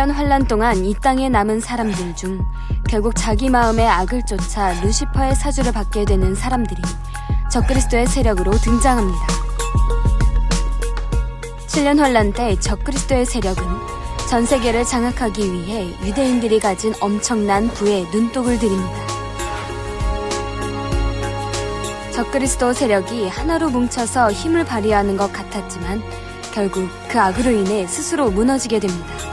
7년 환란 동안 이 땅에 남은 사람들 중 결국 자기 마음의 악을 쫓아 루시퍼의 사주를 받게 되는 사람들이 적그리스도의 세력으로 등장합니다. 7년 환란 때 적그리스도의 세력은 전 세계를 장악하기 위해 유대인들이 가진 엄청난 부에 눈독을 들입니다. 적그리스도 세력이 하나로 뭉쳐서 힘을 발휘하는 것 같았지만 결국 그 악으로 인해 스스로 무너지게 됩니다.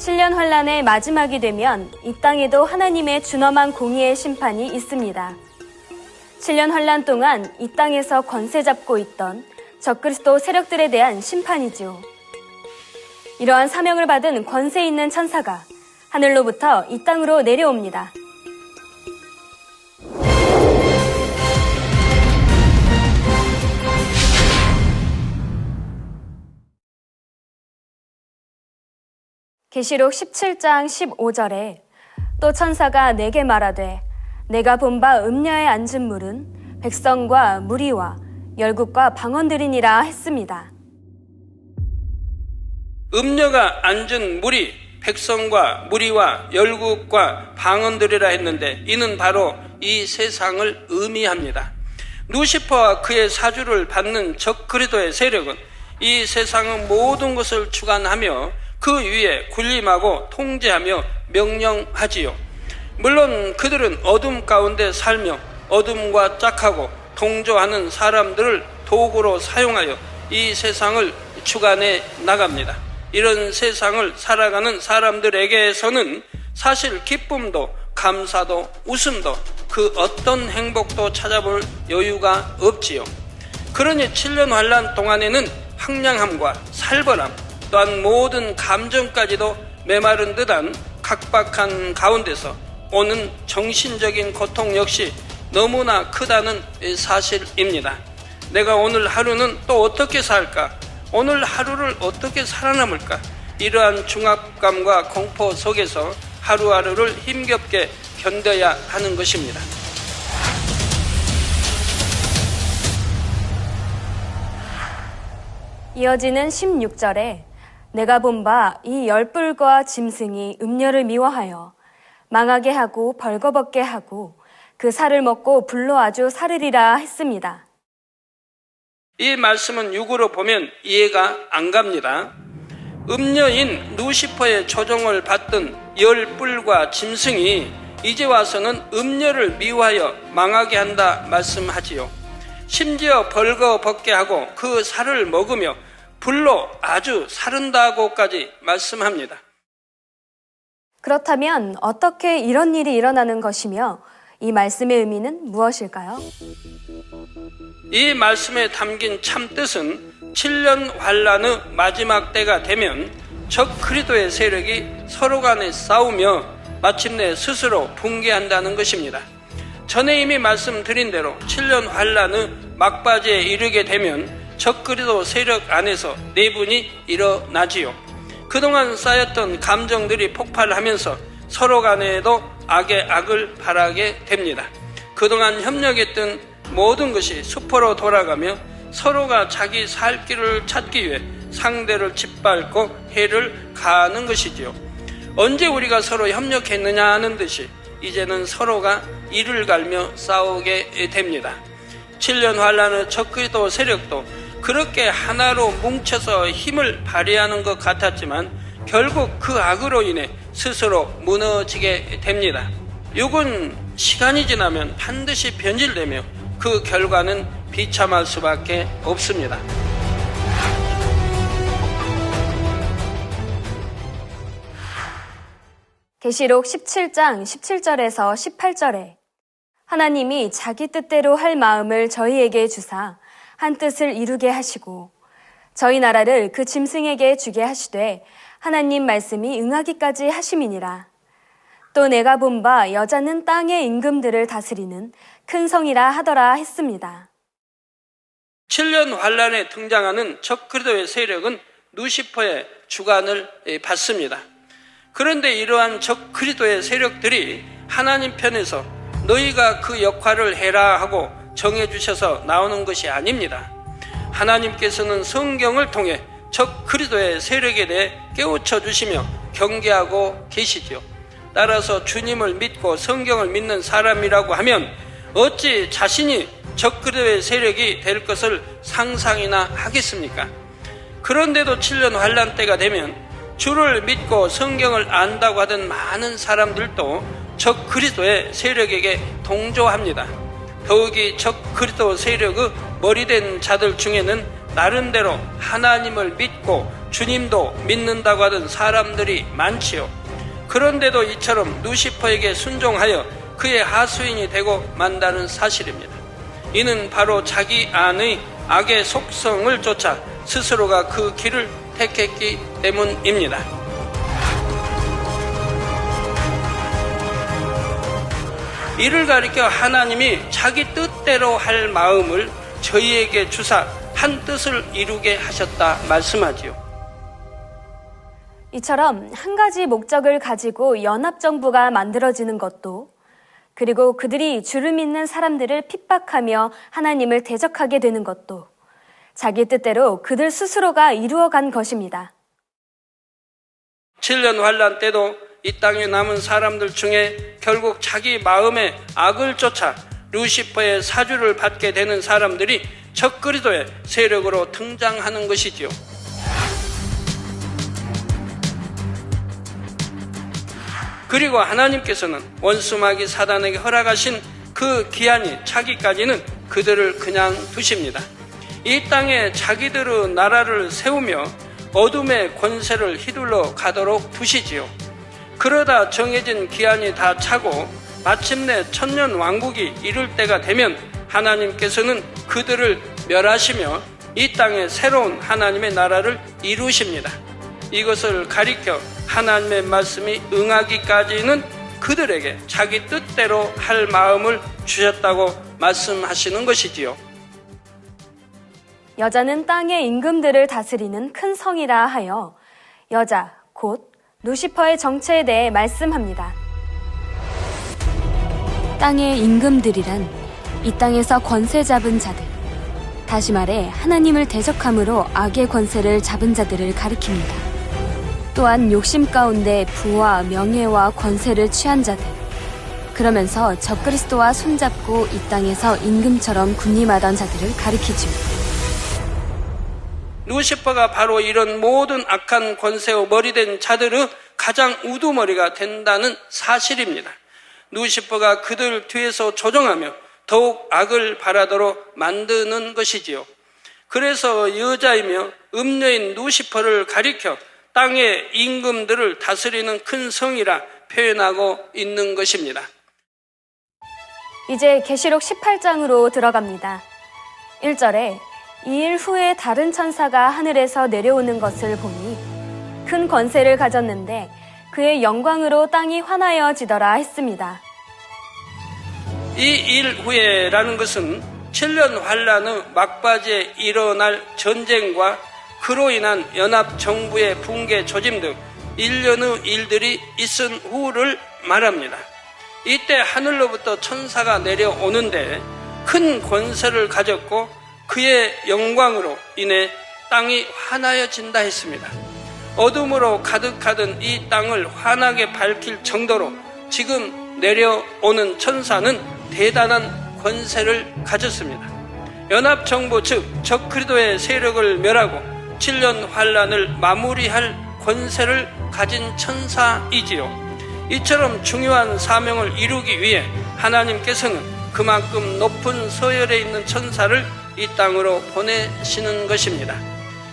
7년 환란의 마지막이 되면 이 땅에도 하나님의 준엄한 공의의 심판이 있습니다. 7년 환란 동안 이 땅에서 권세 잡고 있던 적그리스도 세력들에 대한 심판이죠. 이러한 사명을 받은 권세 있는 천사가 하늘로부터 이 땅으로 내려옵니다. 계시록 17장 15절에 또 천사가 내게 말하되 내가 본 바 음녀에 앉은 물은 백성과 무리와 열국과 방언들이니라 했습니다. 음녀가 앉은 무리, 백성과 무리와 열국과 방언들이라 했는데 이는 바로 이 세상을 의미합니다. 루시퍼와 그의 사주를 받는 적그리스도의 세력은 이 세상의 모든 것을 주관하며 그 위에 군림하고 통제하며 명령하지요. 물론 그들은 어둠 가운데 살며 어둠과 짝하고 동조하는 사람들을 도구로 사용하여 이 세상을 주관해 나갑니다. 이런 세상을 살아가는 사람들에게서는 사실 기쁨도 감사도 웃음도 그 어떤 행복도 찾아볼 여유가 없지요. 그러니 7년 환란 동안에는 황량함과 살벌함 또한 모든 감정까지도 메마른 듯한 각박한 가운데서 오는 정신적인 고통 역시 너무나 크다는 사실입니다. 내가 오늘 하루는 또 어떻게 살까? 오늘 하루를 어떻게 살아남을까? 이러한 중압감과 공포 속에서 하루하루를 힘겹게 견뎌야 하는 것입니다. 이어지는 16절에 내가 본 바 이 열불과 짐승이 음녀를 미워하여 망하게 하고 벌거벗게 하고 그 살을 먹고 불로 아주 사르리라 했습니다. 이 말씀은 육으로 보면 이해가 안 갑니다. 음녀인 루시퍼의 조종을 받던 열불과 짐승이 이제 와서는 음녀를 미워하여 망하게 한다 말씀하지요. 심지어 벌거벗게 하고 그 살을 먹으며 불로 아주 사른다고까지 말씀합니다. 그렇다면 어떻게 이런 일이 일어나는 것이며 이 말씀의 의미는 무엇일까요? 이 말씀에 담긴 참뜻은 7년 환란의 마지막 때가 되면 적그리스도의 세력이 서로 간에 싸우며 마침내 스스로 붕괴한다는 것입니다. 전에 이미 말씀드린 대로 7년 환란의 막바지에 이르게 되면 적그리스도 세력 안에서 내분이 일어나지요. 그동안 쌓였던 감정들이 폭발하면서 서로 간에도 악의 악을 바라게 됩니다. 그동안 협력했던 모든 것이 수포로 돌아가며 서로가 자기 살 길을 찾기 위해 상대를 짓밟고 해를 가하는 것이지요. 언제 우리가 서로 협력했느냐 하는 듯이 이제는 서로가 이를 갈며 싸우게 됩니다. 7년 환란의 적그리스도 세력도 그렇게 하나로 뭉쳐서 힘을 발휘하는 것 같았지만 결국 그 악으로 인해 스스로 무너지게 됩니다. 육은 시간이 지나면 반드시 변질되며 그 결과는 비참할 수밖에 없습니다. 계시록 17장 17절에서 18절에 하나님이 자기 뜻대로 할 마음을 저희에게 주사 한 뜻을 이루게 하시고 저희 나라를 그 짐승에게 주게 하시되 하나님 말씀이 응하기까지 하심이니라. 또 내가 본 바 여자는 땅의 임금들을 다스리는 큰 성이라 하더라 했습니다. 7년 환란에 등장하는 적그리스도의 세력은 루시퍼의 주관을 받습니다. 그런데 이러한 적그리스도의 세력들이 하나님 편에서 너희가 그 역할을 해라 하고 정해주셔서 나오는 것이 아닙니다. 하나님께서는 성경을 통해 적 그리스도의 세력에 대해 깨우쳐 주시며 경계하고 계시지요. 따라서 주님을 믿고 성경을 믿는 사람이라고 하면 어찌 자신이 적 그리스도의 세력이 될 것을 상상이나 하겠습니까? 그런데도 7년 환란 때가 되면 주를 믿고 성경을 안다고 하던 많은 사람들도 적 그리스도의 세력에게 동조합니다. 더욱이 적 그리스도 세력의 머리된 자들 중에는 나름대로 하나님을 믿고 주님도 믿는다고 하던 사람들이 많지요. 그런데도 이처럼 루시퍼에게 순종하여 그의 하수인이 되고 만다는 사실입니다. 이는 바로 자기 안의 악의 속성을 쫓아 스스로가 그 길을 택했기 때문입니다. 이를 가리켜 하나님이 자기 뜻대로 할 마음을 저희에게 주사 한 뜻을 이루게 하셨다 말씀하지요. 이처럼 한 가지 목적을 가지고 연합정부가 만들어지는 것도, 그리고 그들이 주를 믿는 사람들을 핍박하며 하나님을 대적하게 되는 것도 자기 뜻대로 그들 스스로가 이루어간 것입니다. 7년 환란 때도 이 땅에 남은 사람들 중에 결국 자기 마음의 악을 쫓아 루시퍼의 사주를 받게 되는 사람들이 적 그리스도의 세력으로 등장하는 것이지요. 그리고 하나님께서는 원수마귀 사단에게 허락하신 그 기한이 차기까지는 그들을 그냥 두십니다. 이 땅에 자기들의 나라를 세우며 어둠의 권세를 휘둘러 가도록 두시지요. 그러다 정해진 기한이 다 차고 마침내 천년 왕국이 이룰 때가 되면 하나님께서는 그들을 멸하시며 이 땅에 새로운 하나님의 나라를 이루십니다. 이것을 가리켜 하나님의 말씀이 응하기까지는 그들에게 자기 뜻대로 할 마음을 주셨다고 말씀하시는 것이지요. 여자는 땅의 임금들을 다스리는 큰 성이라 하여 여자, 곧 루시퍼의 정체에 대해 말씀합니다. 땅의 임금들이란 이 땅에서 권세 잡은 자들, 다시 말해 하나님을 대적함으로 악의 권세를 잡은 자들을 가리킵니다. 또한 욕심 가운데 부와 명예와 권세를 취한 자들, 그러면서 적그리스도와 손잡고 이 땅에서 임금처럼 군림하던 자들을 가리키죠. 루시퍼가 바로 이런 모든 악한 권세와 머리된 자들의 가장 우두머리가 된다는 사실입니다. 루시퍼가 그들 뒤에서 조종하며 더욱 악을 바라도록 만드는 것이지요. 그래서 여자이며 음녀인 루시퍼를 가리켜 땅의 임금들을 다스리는 큰 성이라 표현하고 있는 것입니다. 이제 계시록 18장으로 들어갑니다. 1절에 이 일 후에 다른 천사가 하늘에서 내려오는 것을 보니 큰 권세를 가졌는데 그의 영광으로 땅이 환하여지더라 했습니다. 이 일 후에라는 것은 7년 환란의 막바지에 일어날 전쟁과 그로 인한 연합정부의 붕괴 조짐 등 1년의 일들이 있은 후를 말합니다. 이때 하늘로부터 천사가 내려오는데 큰 권세를 가졌고 그의 영광으로 인해 땅이 환하여진다 했습니다. 어둠으로 가득하던 이 땅을 환하게 밝힐 정도로 지금 내려오는 천사는 대단한 권세를 가졌습니다. 연합정부 즉 적그리스도의 세력을 멸하고 7년 환란을 마무리할 권세를 가진 천사이지요. 이처럼 중요한 사명을 이루기 위해 하나님께서는 그만큼 높은 서열에 있는 천사를 이 땅으로 보내시는 것입니다.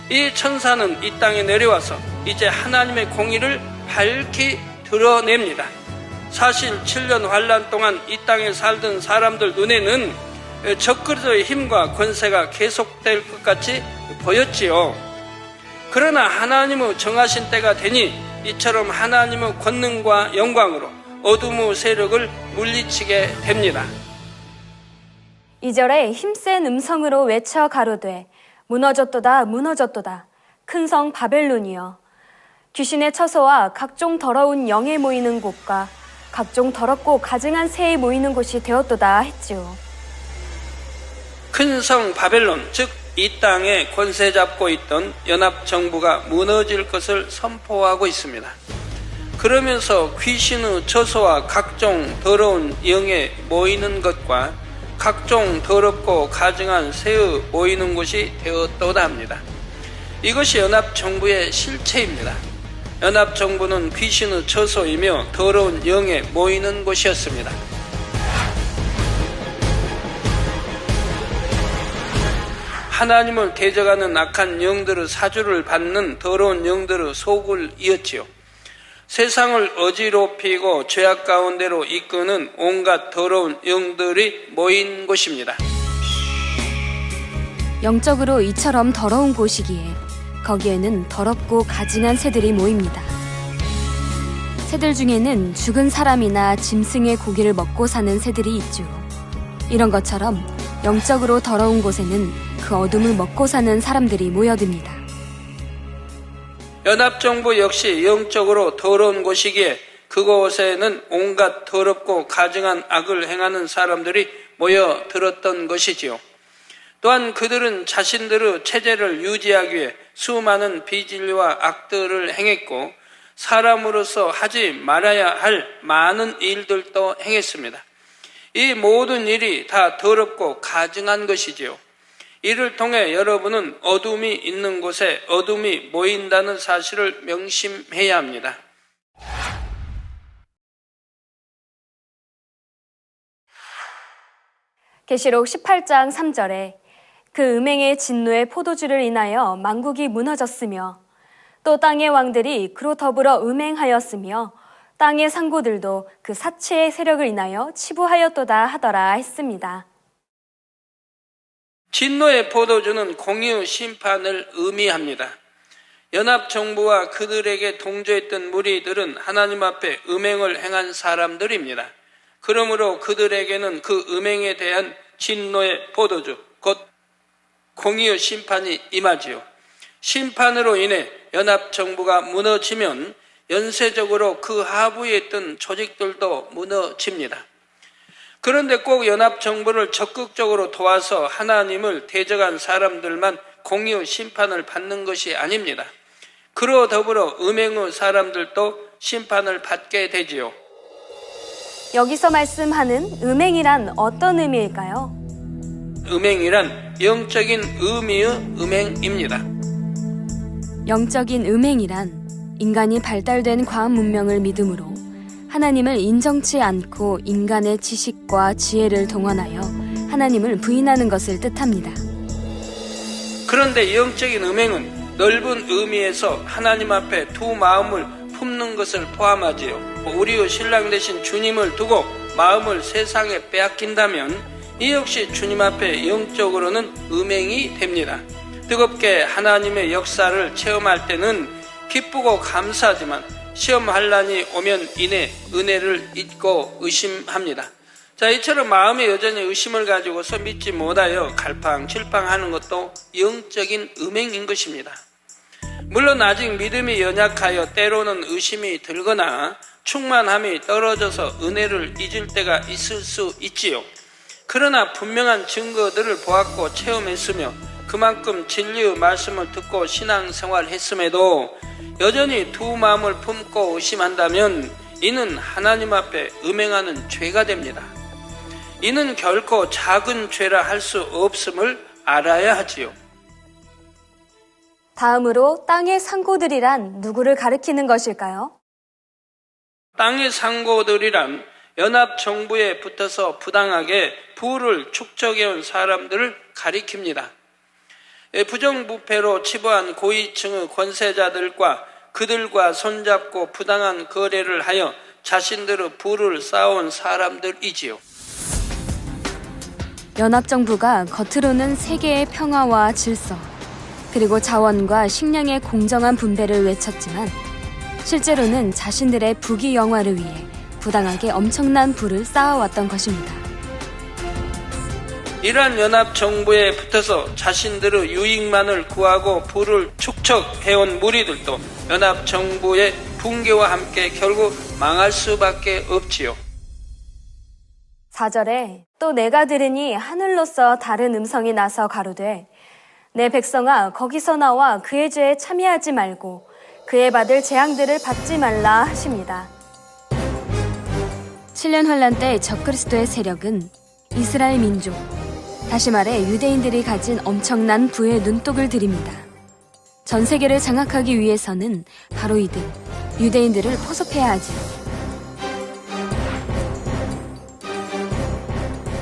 이 천사는 이 땅에 내려와서 이제 하나님의 공의를 밝히 드러냅니다. 사실 7년 환란 동안 이 땅에 살던 사람들 눈에는 적그리스도의 힘과 권세가 계속될 것 같이 보였지요. 그러나 하나님의 정하신 때가 되니 이처럼 하나님의 권능과 영광으로 어둠의 세력을 물리치게 됩니다. 2절에 힘센 음성으로 외쳐 가로되 무너졌도다 무너졌도다 큰 성 바벨론이여 귀신의 처소와 각종 더러운 영에 모이는 곳과 각종 더럽고 가증한 새에 모이는 곳이 되었도다 했지요. 큰 성 바벨론 즉 이 땅에 권세 잡고 있던 연합정부가 무너질 것을 선포하고 있습니다. 그러면서 귀신의 저소와 각종 더러운 영에 모이는 것과 각종 더럽고 가증한 새의 모이는 곳이 되었도다 합니다. 이것이 연합정부의 실체입니다. 연합정부는 귀신의 저소이며 더러운 영에 모이는 곳이었습니다. 하나님을 대적하는 악한 영들의 사주를 받는 더러운 영들의 속을 이었지요. 세상을 어지럽히고 죄악 가운데로 이끄는 온갖 더러운 영들이 모인 곳입니다. 영적으로 이처럼 더러운 곳이기에 거기에는 더럽고 가증한 새들이 모입니다. 새들 중에는 죽은 사람이나 짐승의 고기를 먹고 사는 새들이 있죠. 이런 것처럼 영적으로 더러운 곳에는 그 어둠을 먹고 사는 사람들이 모여듭니다. 연합정부 역시 영적으로 더러운 곳이기에 그곳에는 온갖 더럽고 가증한 악을 행하는 사람들이 모여들었던 것이지요. 또한 그들은 자신들의 체제를 유지하기 위해 수많은 비진리와 악들을 행했고 사람으로서 하지 말아야 할 많은 일들도 행했습니다. 이 모든 일이 다 더럽고 가증한 것이지요. 이를 통해 여러분은 어둠이 있는 곳에 어둠이 모인다는 사실을 명심해야 합니다. 계시록 18장 3절에 그 음행의 진노의 포도주를 인하여 만국이 무너졌으며 또 땅의 왕들이 그로 더불어 음행하였으며 땅의 상고들도 그 사체의 세력을 인하여 치부하였도다 하더라 했습니다. 진노의 포도주는 공의의 심판을 의미합니다. 연합정부와 그들에게 동조했던 무리들은 하나님 앞에 음행을 행한 사람들입니다. 그러므로 그들에게는 그 음행에 대한 진노의 포도주, 곧 공의의 심판이 임하지요. 심판으로 인해 연합정부가 무너지면 연쇄적으로 그 하부에 있던 조직들도 무너집니다. 그런데 꼭 연합정부를 적극적으로 도와서 하나님을 대적한 사람들만 공의의 심판을 받는 것이 아닙니다. 그로 더불어 음행의 사람들도 심판을 받게 되지요. 여기서 말씀하는 음행이란 어떤 의미일까요? 음행이란 영적인 의미의 음행입니다. 영적인 음행이란 인간이 발달된 과학 문명을 믿음으로 하나님을 인정치 않고 인간의 지식과 지혜를 동원하여 하나님을 부인하는 것을 뜻합니다. 그런데 영적인 음행은 넓은 의미에서 하나님 앞에 두 마음을 품는 것을 포함하지요. 우리의 신랑 되신 주님을 두고 마음을 세상에 빼앗긴다면 이 역시 주님 앞에 영적으로는 음행이 됩니다. 뜨겁게 하나님의 역사를 체험할 때는 기쁘고 감사하지만 시험 환난이 오면 이내 은혜를 잊고 의심합니다. 자, 이처럼 마음에 여전히 의심을 가지고서 믿지 못하여 갈팡질팡하는 것도 영적인 음행인 것입니다. 물론 아직 믿음이 연약하여 때로는 의심이 들거나 충만함이 떨어져서 은혜를 잊을 때가 있을 수 있지요. 그러나 분명한 증거들을 보았고 체험했으며 그만큼 진리의 말씀을 듣고 신앙생활을 했음에도 여전히 두 마음을 품고 의심한다면 이는 하나님 앞에 음행하는 죄가 됩니다. 이는 결코 작은 죄라 할 수 없음을 알아야 하지요. 다음으로 땅의 상고들이란 누구를 가리키는 것일까요? 땅의 상고들이란 연합정부에 붙어서 부당하게 부를 축적해온 사람들을 가리킵니다. 부정부패로 치부한 고위층의 권세자들과 그들과 손잡고 부당한 거래를 하여 자신들의 부를 쌓아온 사람들이지요. 연합정부가 겉으로는 세계의 평화와 질서, 그리고 자원과 식량의 공정한 분배를 외쳤지만 실제로는 자신들의 부귀 영화를 위해 부당하게 엄청난 부를 쌓아왔던 것입니다. 이러한 연합정부에 붙어서 자신들의 유익만을 구하고 부를 축적해온 무리들도 연합정부의 붕괴와 함께 결국 망할 수밖에 없지요. 4절에 또 내가 들으니 하늘로서 다른 음성이 나서 가로되 내 백성아, 거기서 나와 그의 죄에 참여하지 말고 그의 받을 재앙들을 받지 말라 하십니다. 7년 환란 때 적그리스도의 세력은 이스라엘 민족, 다시 말해 유대인들이 가진 엄청난 부의 눈독을 들입니다. 전 세계를 장악하기 위해서는 바로 이들, 유대인들을 포섭해야 하지.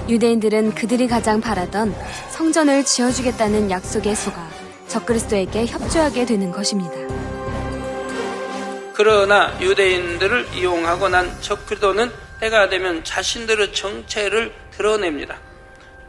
유대인들은 그들이 가장 바라던 성전을 지어주겠다는 약속에 속아 적그리스도에게 협조하게 되는 것입니다. 그러나 유대인들을 이용하고 난 적그리스도는 때가 되면 자신들의 정체를 드러냅니다.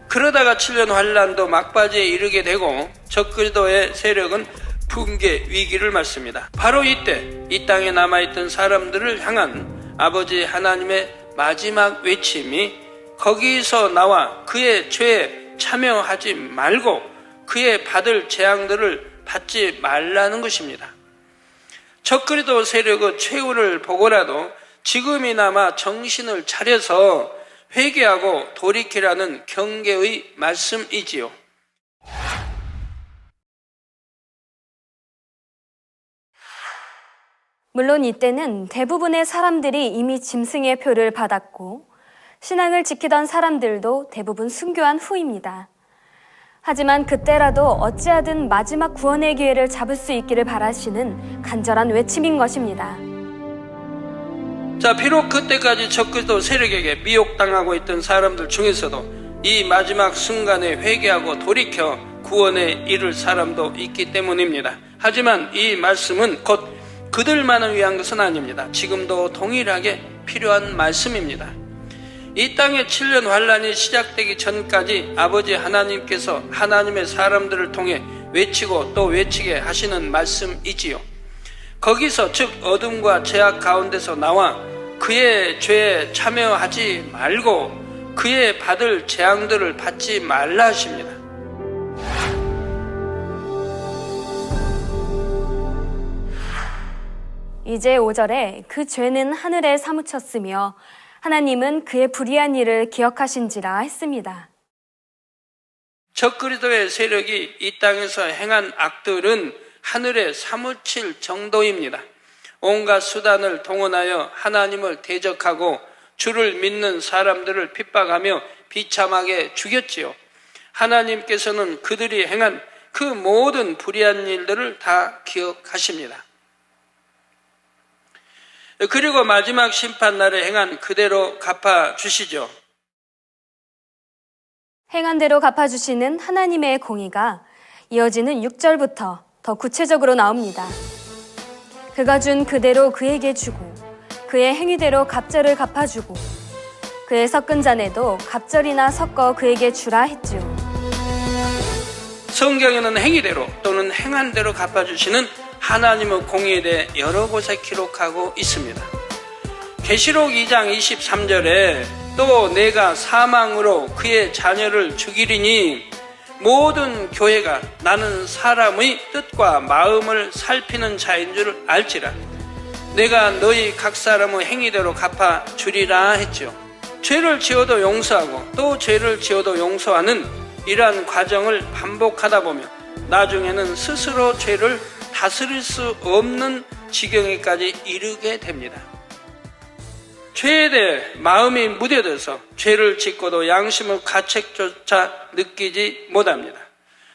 그러다가 7년 환란도 막바지에 이르게 되고 적그리스도의 세력은 붕괴 위기를 맞습니다. 바로 이때 이 땅에 남아있던 사람들을 향한 아버지 하나님의 마지막 외침이 거기서 나와 그의 죄에 참여하지 말고 그의 받을 재앙들을 받지 말라는 것입니다. 적그리스도 세력의 최후를 보고라도 지금이나마 정신을 차려서 회개하고 돌이키라는 경계의 말씀이지요. 물론 이때는 대부분의 사람들이 이미 짐승의 표를 받았고 신앙을 지키던 사람들도 대부분 순교한 후입니다. 하지만 그때라도 어찌하든 마지막 구원의 기회를 잡을 수 있기를 바라시는 간절한 외침인 것입니다. 자, 비록 그때까지 적그리스도 세력에게 미혹당하고 있던 사람들 중에서도 이 마지막 순간에 회개하고 돌이켜 구원에 이를 사람도 있기 때문입니다. 하지만 이 말씀은 곧 그들만을 위한 것은 아닙니다. 지금도 동일하게 필요한 말씀입니다. 이 땅의 7년 환란이 시작되기 전까지 아버지 하나님께서 하나님의 사람들을 통해 외치고 또 외치게 하시는 말씀이지요. 거기서 즉 어둠과 죄악 가운데서 나와 그의 죄에 참여하지 말고 그의 받을 재앙들을 받지 말라 하십니다. 이제 5절에 그 죄는 하늘에 사무쳤으며 하나님은 그의 불의한 일을 기억하신지라 했습니다. 적그리스도의 세력이 이 땅에서 행한 악들은 하늘에 사무칠 정도입니다. 온갖 수단을 동원하여 하나님을 대적하고 주를 믿는 사람들을 핍박하며 비참하게 죽였지요. 하나님께서는 그들이 행한 그 모든 불의한 일들을 다 기억하십니다. 그리고 마지막 심판날에 행한 그대로 갚아주시죠. 행한 대로 갚아주시는 하나님의 공의가 이어지는 6절부터 더 구체적으로 나옵니다. 그가 준 그대로 그에게 주고 그의 행위대로 갑절을 갚아주고 그의 섞은 잔에도 갑절이나 섞어 그에게 주라 했지요. 성경에는 행위대로 또는 행한 대로 갚아주시는 하나님의 공의에 대해 여러 곳에 기록하고 있습니다. 계시록 2장 23절에 또 내가 사망으로 그의 자녀를 죽이리니 모든 교회가 나는 사람의 뜻과 마음을 살피는 자인 줄 알지라. 내가 너희 각 사람의 행위대로 갚아주리라 했죠. 죄를 지어도 용서하고 또 죄를 지어도 용서하는 이러한 과정을 반복하다 보면 나중에는 스스로 죄를 다스릴 수 없는 지경에까지 이르게 됩니다. 죄에 대해 마음이 무뎌져서 죄를 짓고도 양심의 가책조차 느끼지 못합니다.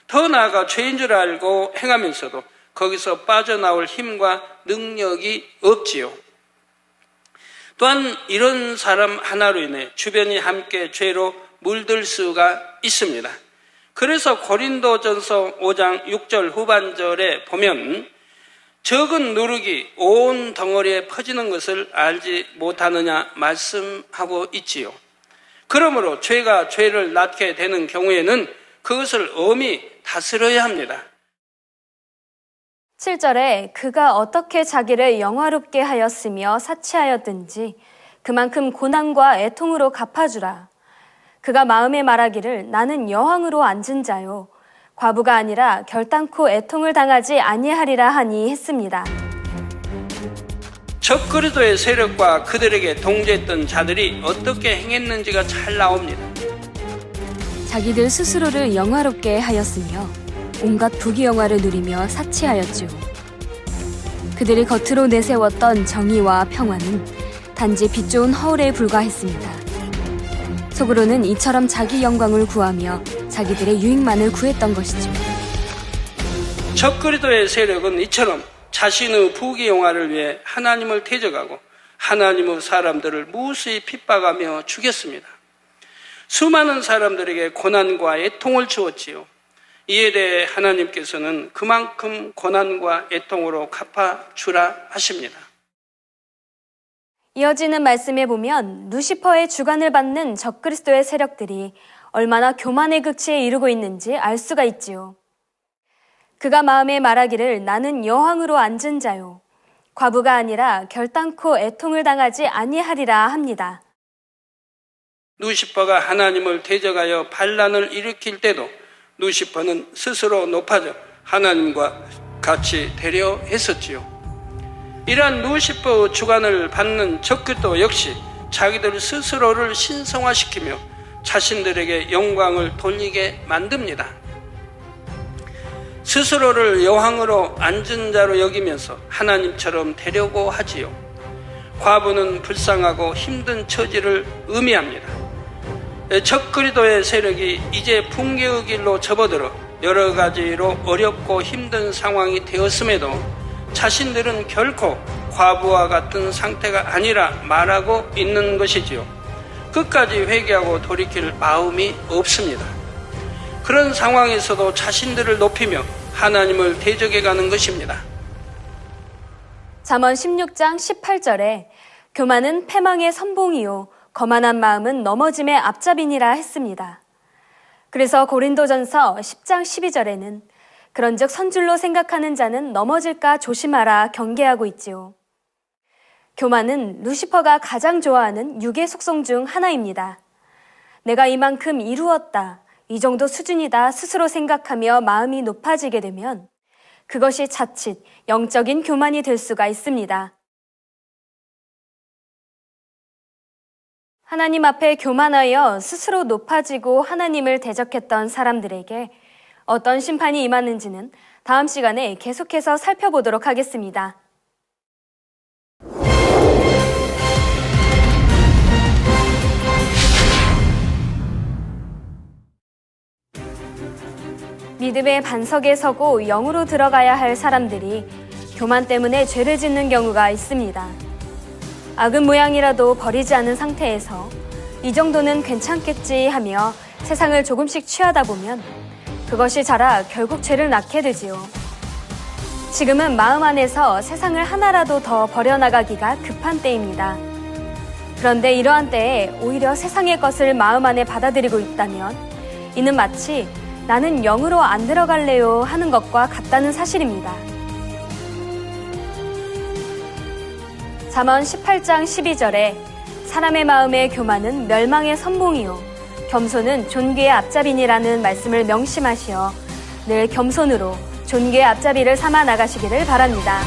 더 나아가 죄인 줄 알고 행하면서도 거기서 빠져나올 힘과 능력이 없지요. 또한 이런 사람 하나로 인해 주변이 함께 죄로 물들 수가 있습니다. 그래서 고린도전서 5장 6절 후반절에 보면 적은 누룩이 온 덩어리에 퍼지는 것을 알지 못하느냐 말씀하고 있지요. 그러므로 죄가 죄를 낳게 되는 경우에는 그것을 엄히 다스려야 합니다. 7절에 그가 어떻게 자기를 영화롭게 하였으며 사치하였든지 그만큼 고난과 애통으로 갚아주라. 그가 마음에 말하기를 나는 여왕으로 앉은 자요 과부가 아니라 결단코 애통을 당하지 아니하리라 하니 했습니다. 적그리스도의 세력과 그들에게 동조했던 자들이 어떻게 행했는지가 잘 나옵니다. 자기들 스스로를 영화롭게 하였으며 온갖 부귀영화를 누리며 사치하였죠. 그들이 겉으로 내세웠던 정의와 평화는 단지 빛 좋은 허울에 불과했습니다. 속으로는 이처럼 자기 영광을 구하며 자기들의 유익만을 구했던 것이죠. 적그리스도의 세력은 이처럼 자신의 부귀영화를 위해 하나님을 대적하고 하나님의 사람들을 무수히 핍박하며 죽였습니다. 수많은 사람들에게 고난과 애통을 주었지요. 이에 대해 하나님께서는 그만큼 고난과 애통으로 갚아주라 하십니다. 이어지는 말씀에 보면 루시퍼의 주관을 받는 적그리스도의 세력들이 얼마나 교만의 극치에 이르고 있는지 알 수가 있지요. 그가 마음에 말하기를 나는 여왕으로 앉은 자요. 과부가 아니라 결단코 애통을 당하지 아니하리라 합니다. 루시퍼가 하나님을 대적하여 반란을 일으킬 때도 루시퍼는 스스로 높아져 하나님과 같이 되려 했었지요. 이러한 루시퍼 주관을 받는 적그리스도 역시 자기들 스스로를 신성화시키며 자신들에게 영광을 돌리게 만듭니다. 스스로를 여왕으로 앉은 자로 여기면서 하나님처럼 되려고 하지요. 과부는 불쌍하고 힘든 처지를 의미합니다. 적그리스도의 세력이 이제 붕괴의 길로 접어들어 여러 가지로 어렵고 힘든 상황이 되었음에도 자신들은 결코 과부와 같은 상태가 아니라 말하고 있는 것이지요. 끝까지 회개하고 돌이킬 마음이 없습니다. 그런 상황에서도 자신들을 높이며 하나님을 대적해가는 것입니다. 잠언 16장 18절에 교만은 패망의 선봉이요 거만한 마음은 넘어짐의 앞잡이니라 했습니다. 그래서 고린도전서 10장 12절에는 그런즉 선줄로 생각하는 자는 넘어질까 조심하라 경계하고 있지요. 교만은 루시퍼가 가장 좋아하는 육의 속성 중 하나입니다. 내가 이만큼 이루었다, 이 정도 수준이다 스스로 생각하며 마음이 높아지게 되면 그것이 자칫 영적인 교만이 될 수가 있습니다. 하나님 앞에 교만하여 스스로 높아지고 하나님을 대적했던 사람들에게 어떤 심판이 임하는지는 다음 시간에 계속해서 살펴보도록 하겠습니다. 믿음의 반석에 서고 영으로 들어가야 할 사람들이 교만 때문에 죄를 짓는 경우가 있습니다. 악은 모양이라도 버리지 않은 상태에서 이 정도는 괜찮겠지 하며 세상을 조금씩 취하다 보면 그것이 자라 결국 죄를 낳게 되지요. 지금은 마음 안에서 세상을 하나라도 더 버려나가기가 급한 때입니다. 그런데 이러한 때에 오히려 세상의 것을 마음 안에 받아들이고 있다면 이는 마치 나는 영으로 안 들어갈래요 하는 것과 같다는 사실입니다. 잠언 18장 12절에 사람의 마음의 교만은 멸망의 선봉이요 겸손은 존귀의 앞잡이니라는 말씀을 명심하시어 늘 겸손으로 존귀의 앞잡이를 삼아 나가시기를 바랍니다.